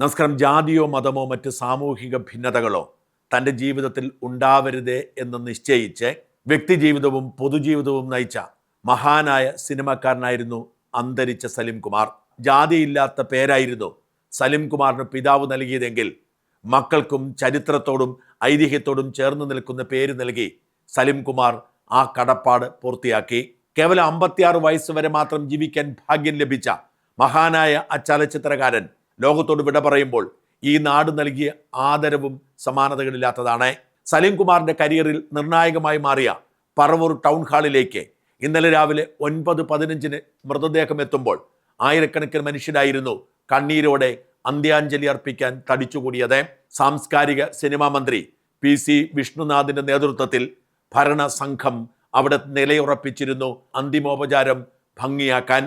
നമസ്കാരം. ജാതിയോ മതമോ മറ്റ് സാമൂഹിക ഭിന്നതകളോ തൻ്റെ ജീവിതത്തിൽ ഉണ്ടാവരുതേ എന്ന് നിശ്ചയിച്ച് വ്യക്തിജീവിതവും പൊതുജീവിതവും നയിച്ച മഹാനായ സിനിമാക്കാരനായിരുന്നു അന്തരിച്ച സലിം കുമാർ. ജാതിയില്ലാത്ത പേരായിരുന്നു സലിം കുമാറിന് പിതാവ് നൽകിയതെങ്കിൽ മക്കൾക്കും ചരിത്രത്തോടും ഐതിഹ്യത്തോടും ചേർന്ന് നിൽക്കുന്ന പേര് നൽകി സലിം കുമാർ ആ കടപ്പാട് പൂർത്തിയാക്കി. കേവലം 56 വയസ്സ് വരെ മാത്രം ജീവിക്കാൻ ഭാഗ്യം ലഭിച്ച മഹാനായ ആ ചലച്ചിത്രകാരൻ ലോകത്തോട് വിട പറയുമ്പോൾ ഈ നാട് നൽകിയ ആദരവും സമാനതകളില്ലാത്തതാണ്. സലിം കുമാറിന്റെ കരിയറിൽ നിർണായകമായി മാറിയ പറവൂർ ടൗൺ ഹാളിലേക്ക് ഇന്നലെ രാവിലെ 9:15 മൃതദേഹം എത്തുമ്പോൾ ആയിരക്കണക്കിന് മനുഷ്യരായിരുന്നു കണ്ണീരോടെ അന്ത്യാഞ്ജലി അർപ്പിക്കാൻ തടിച്ചുകൂടിയത്. സാംസ്കാരിക സിനിമാ മന്ത്രി PC വിഷ്ണുനാഥിന്റെ നേതൃത്വത്തിൽ ഭരണസംഘം അവിടെ നിലയുറപ്പിച്ചിരുന്നു അന്തിമോപചാരം ഭംഗിയാക്കാൻ.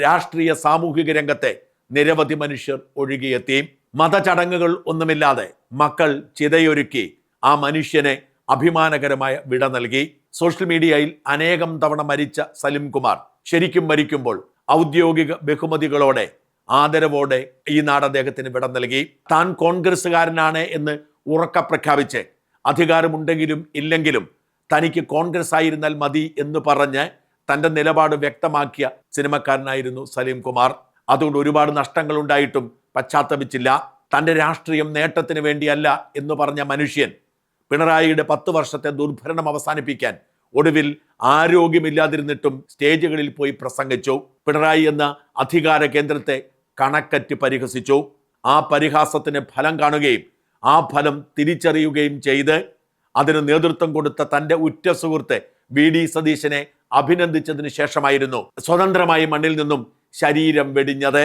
രാഷ്ട്രീയ സാമൂഹിക രംഗത്തെ നിരവധി മനുഷ്യർ ഒഴുകിയെത്തി. മതചടങ്ങുകൾ ഒന്നുമില്ലാതെ മക്കൾ ചിതയൊരുക്കി ആ മനുഷ്യനെ അഭിമാനകരമായ വിട നൽകി. സോഷ്യൽ മീഡിയയിൽ അനേകം തവണ മരിച്ച സലിം കുമാർ ശരിക്കും മരിക്കുമ്പോൾ ഔദ്യോഗിക ബഹുമതികളോടെ ആദരവോടെ ഈ നാട് അദ്ദേഹത്തിന് വിട നൽകി. താൻ കോൺഗ്രസ്സുകാരനാണ് എന്ന് ഉറക്ക പ്രഖ്യാപിച്ച് അധികാരമുണ്ടെങ്കിലും ഇല്ലെങ്കിലും തനിക്ക് കോൺഗ്രസ് ആയിരുന്നാൽ മതി എന്ന് പറഞ്ഞ് തൻ്റെ നിലപാട് വ്യക്തമാക്കിയ സിനിമക്കാരനായിരുന്നു സലിം കുമാർ. അതുകൊണ്ട് ഒരുപാട് നഷ്ടങ്ങൾ ഉണ്ടായിട്ടും പശ്ചാത്തപിച്ചില്ല. തൻ്റെ രാഷ്ട്രീയം നേട്ടത്തിന് വേണ്ടിയല്ല എന്ന് പറഞ്ഞ മനുഷ്യൻ പിണറായിയുടെ 10 വർഷത്തെ ദുർഭരണം അവസാനിപ്പിക്കാൻ ഒടുവിൽ ആരോഗ്യമില്ലാതിരുന്നിട്ടും സ്റ്റേജുകളിൽ പോയി പ്രസംഗിച്ചു. പിണറായി എന്ന അധികാര കേന്ദ്രത്തെ കണക്കറ്റ് പരിഹസിച്ചു. ആ പരിഹാസത്തിന് ഫലം കാണുകയും ആ ഫലം തിരിച്ചറിയുകയും ചെയ്ത് അതിന് നേതൃത്വം കൊടുത്ത തൻ്റെ ഉറ്റ സുഹൃത്ത് VD സതീശനെ അഭിനന്ദിച്ചതിന് ശേഷമായിരുന്നു സ്വതന്ത്രമായി മണ്ണിൽ നിന്നും ശരീരം വെടിഞ്ഞത്.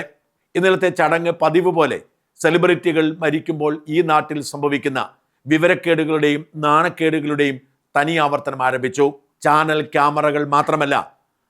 ഇന്നലത്തെ ചടങ്ങ് പതിവ് പോലെ സെലിബ്രിറ്റികൾ മരിക്കുമ്പോൾ ഈ നാട്ടിൽ സംഭവിക്കുന്ന വിവരക്കേടുകളുടെയും നാണക്കേടുകളുടെയും തനി ആവർത്തനം ആരംഭിച്ചു. ചാനൽ ക്യാമറകൾ മാത്രമല്ല,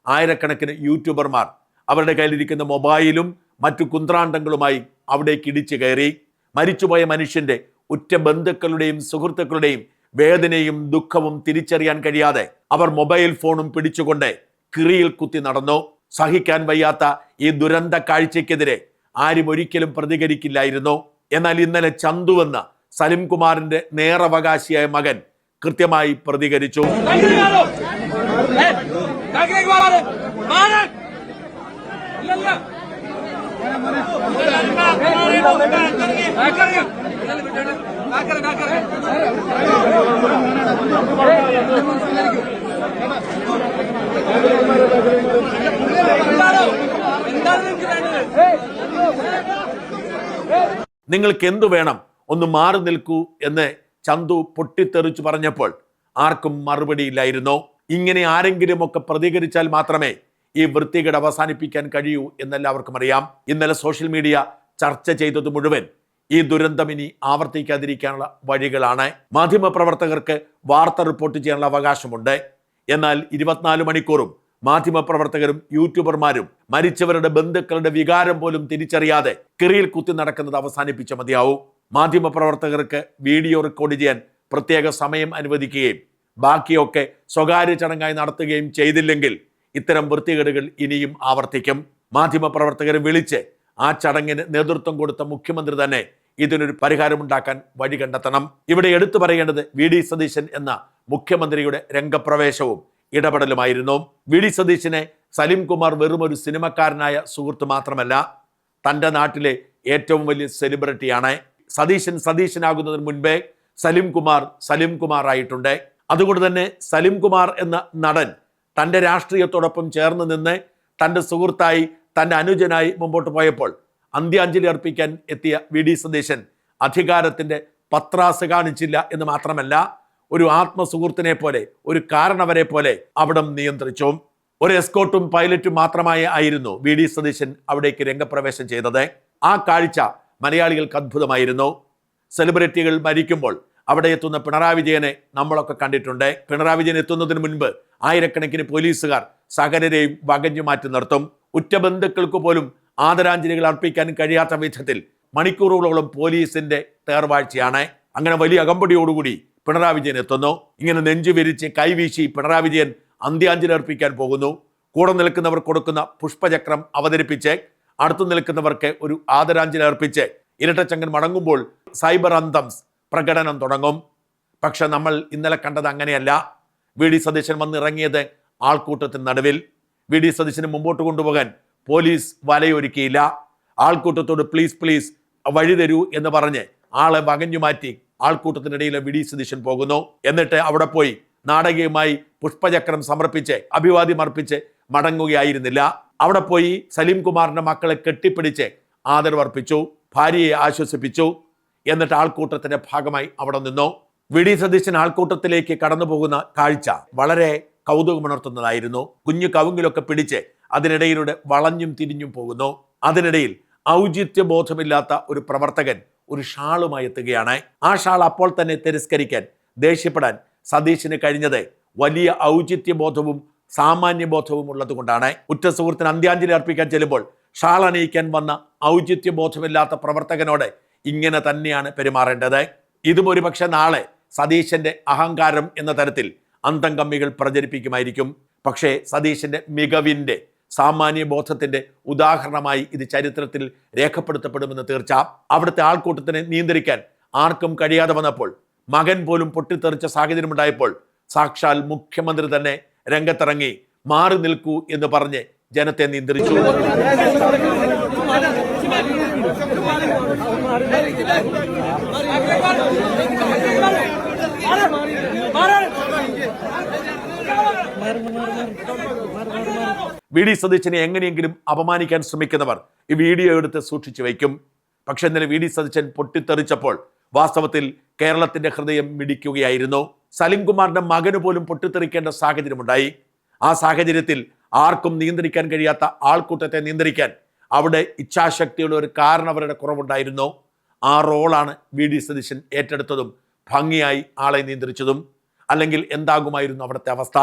ആയിരക്കണക്കിന് യൂട്യൂബർമാർ അവരുടെ കയ്യിലിരിക്കുന്ന മൊബൈലും മറ്റു കുന്ത്രാണ്ടങ്ങളുമായി അവിടേക്ക് ഇടിച്ചു കയറി. മരിച്ചുപോയ മനുഷ്യന്റെ ഉറ്റ ബന്ധുക്കളുടെയും സുഹൃത്തുക്കളുടെയും വേദനയും ദുഃഖവും തിരിച്ചറിയാൻ കഴിയാതെ അവർ മൊബൈൽ ഫോണും പിടിച്ചുകൊണ്ട് കിറിയിൽ കുത്തി നടന്നു. സഹിക്കാൻ വയ്യാത്ത ഈ ദുരന്ത കാഴ്ചയ്ക്കെതിരെ ആരും ഒരിക്കലും പ്രതികരിക്കില്ലായിരുന്നു. എന്നാൽ ഇന്നലെ ചന്തു എന്ന സലിം കുമാറിന്റെ നേറവകാശിയായ മകൻ കൃത്യമായി പ്രതികരിച്ചു. നിങ്ങൾക്ക് എന്തു വേണം, ഒന്ന് മാറി നിൽക്കൂ എന്ന് ചന്തു പൊട്ടിത്തെറിച്ചു പറഞ്ഞപ്പോൾ ആർക്കും മറുപടിയില്ലായിരുന്നു. ഇങ്ങനെ ആരെങ്കിലുമൊക്കെ പ്രതികരിച്ചാൽ മാത്രമേ ഈ വൃത്തികേട് അവസാനിപ്പിക്കാൻ കഴിയൂ എന്നെല്ലാവർക്കും അറിയാം. ഇന്നലെ സോഷ്യൽ മീഡിയ ചർച്ച ചെയ്തത് മുഴുവൻ ഈ ദുരന്തം ഇനി ആവർത്തിക്കാതിരിക്കാനുള്ള വഴികളാണ്. മാധ്യമപ്രവർത്തകർക്ക് വാർത്ത റിപ്പോർട്ട് ചെയ്യാനുള്ള അവകാശമുണ്ട്. എന്നാൽ 24 മണിക്കൂറും മാധ്യമപ്രവർത്തകരും യൂട്യൂബർമാരും മരിച്ചവരുടെ ബന്ധുക്കളുടെ വികാരം പോലും തിരിച്ചറിയാതെ കിറിയിൽ കുത്തി നടക്കുന്നത് അവസാനിപ്പിച്ച മതിയാവും. മാധ്യമപ്രവർത്തകർക്ക് വീഡിയോ റെക്കോർഡ് ചെയ്യാൻ പ്രത്യേക സമയം അനുവദിക്കുകയും ബാക്കിയൊക്കെ സ്വകാര്യ ചടങ്ങായി നടത്തുകയും ചെയ്തില്ലെങ്കിൽ ഇത്തരം വൃത്തികേടുകൾ ഇനിയും ആവർത്തിക്കും. മാധ്യമപ്രവർത്തകരെ വിളിച്ച് ആ ചടങ്ങിന് നേതൃത്വം കൊടുത്ത മുഖ്യമന്ത്രി തന്നെ ഇതിനൊരു പരിഹാരമുണ്ടാക്കാൻ വഴി കണ്ടെത്തണം. ഇവിടെ എടുത്തു പറയേണ്ടത് VD സതീശൻ എന്ന മുഖ്യമന്ത്രിയുടെ രംഗപ്രവേശവും ഇടപെടലുമായിരുന്നു. VD സതീശനെ സലിം കുമാർ വെറും ഒരു സിനിമക്കാരനായ സുഹൃത്ത് മാത്രമല്ല, തൻ്റെ നാട്ടിലെ ഏറ്റവും വലിയ സെലിബ്രിറ്റിയാണ്. സതീശനാകുന്നതിന് മുൻപേ സലിം കുമാർ ആയിട്ടുണ്ട്. അതുകൊണ്ട് തന്നെ സലിം കുമാർ എന്ന നടൻ തൻ്റെ രാഷ്ട്രീയത്തോടൊപ്പം ചേർന്ന് നിന്ന് തൻ്റെ സുഹൃത്തായി തൻ്റെ അനുജനായി മുമ്പോട്ട് പോയപ്പോൾ അന്ത്യാഞ്ജലി അർപ്പിക്കാൻ എത്തിയ VD സതീശൻ അധികാരത്തിൻ്റെ പത്രാസ് കാണിച്ചില്ല എന്ന് മാത്രമല്ല, ഒരു ആത്മസുഹൃത്തിനെ പോലെ, ഒരു കാരണവരെ പോലെ അവിടം നിയന്ത്രിച്ചു. ഒരു എസ്കോർട്ടും പൈലറ്റും ആയിരുന്നു VD സതീശൻ അവിടേക്ക് രംഗപ്രവേശം ചെയ്തത്. ആ കാഴ്ച മലയാളികൾക്ക് അത്ഭുതമായിരുന്നു. സെലിബ്രിറ്റികൾ മരിക്കുമ്പോൾ അവിടെ എത്തുന്ന പിണറായി വിജയനെ നമ്മളൊക്കെ കണ്ടിട്ടുണ്ട്. പിണറായി വിജയൻ എത്തുന്നതിന് മുൻപ് ആയിരക്കണക്കിന് പോലീസുകാർ സകലരെയും വകഞ്ഞു മാറ്റി നിർത്തും. ഉറ്റ ബന്ധുക്കൾക്ക് പോലും ആദരാഞ്ജലികൾ അർപ്പിക്കാൻ കഴിയാത്ത വിധത്തിൽ മണിക്കൂറുകളോളം പോലീസിന്റെ തേർവാഴ്ചയാണ്. അങ്ങനെ വലിയ അകമ്പടിയോടുകൂടി പിണറായി വിജയൻ എത്തുന്നു. ഇങ്ങനെ നെഞ്ചു വിരിച്ച് കൈവീശി പിണറായി വിജയൻ അന്ത്യാഞ്ജലി അർപ്പിക്കാൻ പോകുന്നു. കൂടെ നിൽക്കുന്നവർ കൊടുക്കുന്ന പുഷ്പചക്രം അവതരിപ്പിച്ച് അടുത്തു നിൽക്കുന്നവർക്ക് ഒരു ആദരാഞ്ജലി അർപ്പിച്ച് ഇരട്ടച്ചങ്കൻ മടങ്ങുമ്പോൾ സൈബർ അന്തംസ് പ്രകടനം തുടങ്ങും. പക്ഷെ നമ്മൾ ഇന്നലെ കണ്ടത് അങ്ങനെയല്ല. വി ഡി സതീശൻ വന്നിറങ്ങിയത് ആൾക്കൂട്ടത്തിന് നടുവിൽ. വി ഡി സതീശന് മുമ്പോട്ട് കൊണ്ടുപോകാൻ പോലീസ് വലയൊരുക്കിയില്ല. ആൾക്കൂട്ടത്തോട് പ്ലീസ് പ്ലീസ് വഴി തരൂ എന്ന് പറഞ്ഞ് ആളെ വകഞ്ഞു മാറ്റി ആൾക്കൂട്ടത്തിനിടയിൽ വി ഡി സതീശൻ പോകുന്നു. എന്നിട്ട് അവിടെ പോയി നാടകീയമായി പുഷ്പചക്രം സമർപ്പിച്ച് അഭിവാദ്യം അർപ്പിച്ച് മടങ്ങുകയായിരുന്നില്ല. അവിടെ പോയി സലീം കുമാറിന്റെ മക്കളെ കെട്ടിപ്പിടിച്ച് ആദരവർപ്പിച്ചു, ഭാര്യയെ ആശ്വസിപ്പിച്ചു. എന്നിട്ട് ആൾക്കൂട്ടത്തിന്റെ ഭാഗമായി അവിടെ നിന്നു. വി ഡി സതീശൻ ആൾക്കൂട്ടത്തിലേക്ക് കടന്നു പോകുന്ന കാഴ്ച വളരെ കൗതുകമുണർത്തുന്നതായിരുന്നു. കുഞ്ഞു കവുങ്ങിലൊക്കെ പിടിച്ച് അതിനിടയിലൂടെ വളഞ്ഞും തിരിഞ്ഞും പോകുന്നു. അതിനിടയിൽ ഔചിത്യബോധമില്ലാത്ത ഒരു പ്രവർത്തകൻ ഒരു ഷാളുമായി എത്തുകയാണ്. ആ ഷാൾ അപ്പോൾ തന്നെ തിരസ്കരിക്കാൻ, ദേഷ്യപ്പെടാൻ സതീശന് കഴിഞ്ഞത് വലിയ ഔചിത്യബോധവും സാമാന്യബോധവും ഉള്ളത് കൊണ്ടാണ്. ഉറ്റ സുഹൃത്തിന് അന്ത്യാഞ്ജലി അർപ്പിക്കാൻ ചെല്ലുമ്പോൾ ഷാൾ അണിയിക്കാൻ വന്ന ഔചിത്യബോധമില്ലാത്ത പ്രവർത്തകനോട് ഇങ്ങനെ തന്നെയാണ് പെരുമാറേണ്ടത്. ഇതും ഒരു പക്ഷെ നാളെ സതീശന്റെ അഹങ്കാരം എന്ന തരത്തിൽ അന്തംകമ്മികൾ പ്രചരിപ്പിക്കുമായിരിക്കും. പക്ഷേ സതീശന്റെ മികവിന്റെ സാമാന്യബോധത്തിന്റെ ഉദാഹരണമായി ഇത് ചരിത്രത്തിൽ രേഖപ്പെടുത്തപ്പെടുമെന്ന് തീർച്ച. അവിടുത്തെ ആൾക്കൂട്ടത്തിനെ നിയന്ത്രിക്കാൻ ആർക്കും കഴിയാതെ വന്നപ്പോൾ, മകൻ പോലും പൊട്ടിത്തെറിച്ച സാഹചര്യമുണ്ടായപ്പോൾ സാക്ഷാൽ മുഖ്യമന്ത്രി തന്നെ രംഗത്തിറങ്ങി മാറി നിൽക്കൂ എന്ന് പറഞ്ഞ് ജനത്തെ നിയന്ത്രിച്ചു. വി ഡി സതീശനെ എങ്ങനെയെങ്കിലും അപമാനിക്കാൻ ശ്രമിക്കുന്നവർ ഈ വീഡിയോ എടുത്ത് സൂക്ഷിച്ചു വയ്ക്കും. പക്ഷെ ഇന്നലെ വി ഡി സതീശൻ പൊട്ടിത്തെറിച്ചപ്പോൾ വാസ്തവത്തിൽ കേരളത്തിന്റെ ഹൃദയം മിടിക്കുകയായിരുന്നു. സലീം കുമാറിന്റെ മകന് പോലും പൊട്ടിത്തെറിക്കേണ്ട സാഹചര്യമുണ്ടായി. ആ സാഹചര്യത്തിൽ ആർക്കും നിയന്ത്രിക്കാൻ കഴിയാത്ത ആൾക്കൂട്ടത്തെ നിയന്ത്രിക്കാൻ അവിടെ ഇച്ഛാശക്തിയുള്ള ഒരു കാരണവരുടെ കുറവുണ്ടായിരുന്നു. ആ റോളാണ് വി ഡി സതീശൻ ഏറ്റെടുത്തതും ഭംഗിയായി ആളെ നിയന്ത്രിച്ചതും. അല്ലെങ്കിൽ എന്താകുമായിരുന്നു അവിടുത്തെ അവസ്ഥ?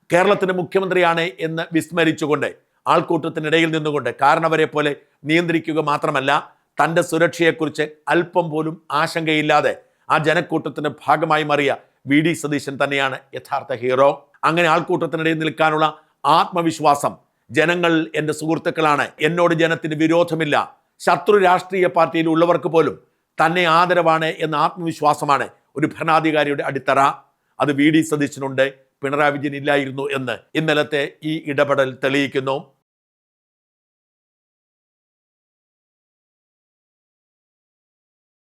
കേരളത്തിന്റെ മുഖ്യമന്ത്രിയാണ് എന്ന് വിസ്മരിച്ചുകൊണ്ട് ആൾക്കൂട്ടത്തിനിടയിൽ നിന്നുകൊണ്ട് കാരണവരെ പോലെ നിയന്ത്രിക്കുക മാത്രമല്ല, തൻ്റെ സുരക്ഷയെക്കുറിച്ച് അല്പം പോലും ആശങ്കയില്ലാതെ ആ ജനക്കൂട്ടത്തിന്റെ ഭാഗമായി മാറിയ വി ഡി സതീശൻ തന്നെയാണ് യഥാർത്ഥ ഹീറോ. അങ്ങനെ ആൾക്കൂട്ടത്തിനിടയിൽ നിൽക്കാനുള്ള ആത്മവിശ്വാസം, ജനങ്ങൾ എൻ്റെ സുഹൃത്തുക്കളാണ്, എന്നോട് ജനത്തിന് വിരോധമില്ല, ശത്രു രാഷ്ട്രീയ പാർട്ടിയിൽ ഉള്ളവർക്ക് പോലും തന്നെ ആദരവാണ് എന്ന ആത്മവിശ്വാസമാണ് ഒരു ഭരണാധികാരിയുടെ അടിത്തറ. അത് വി ഡി സതീശനുണ്ട്, പിണറായി വിജയൻ ഇല്ലായിരുന്നു എന്ന് ഇന്നലത്തെ ഈ ഇടപെടൽ തെളിയിക്കുന്നു.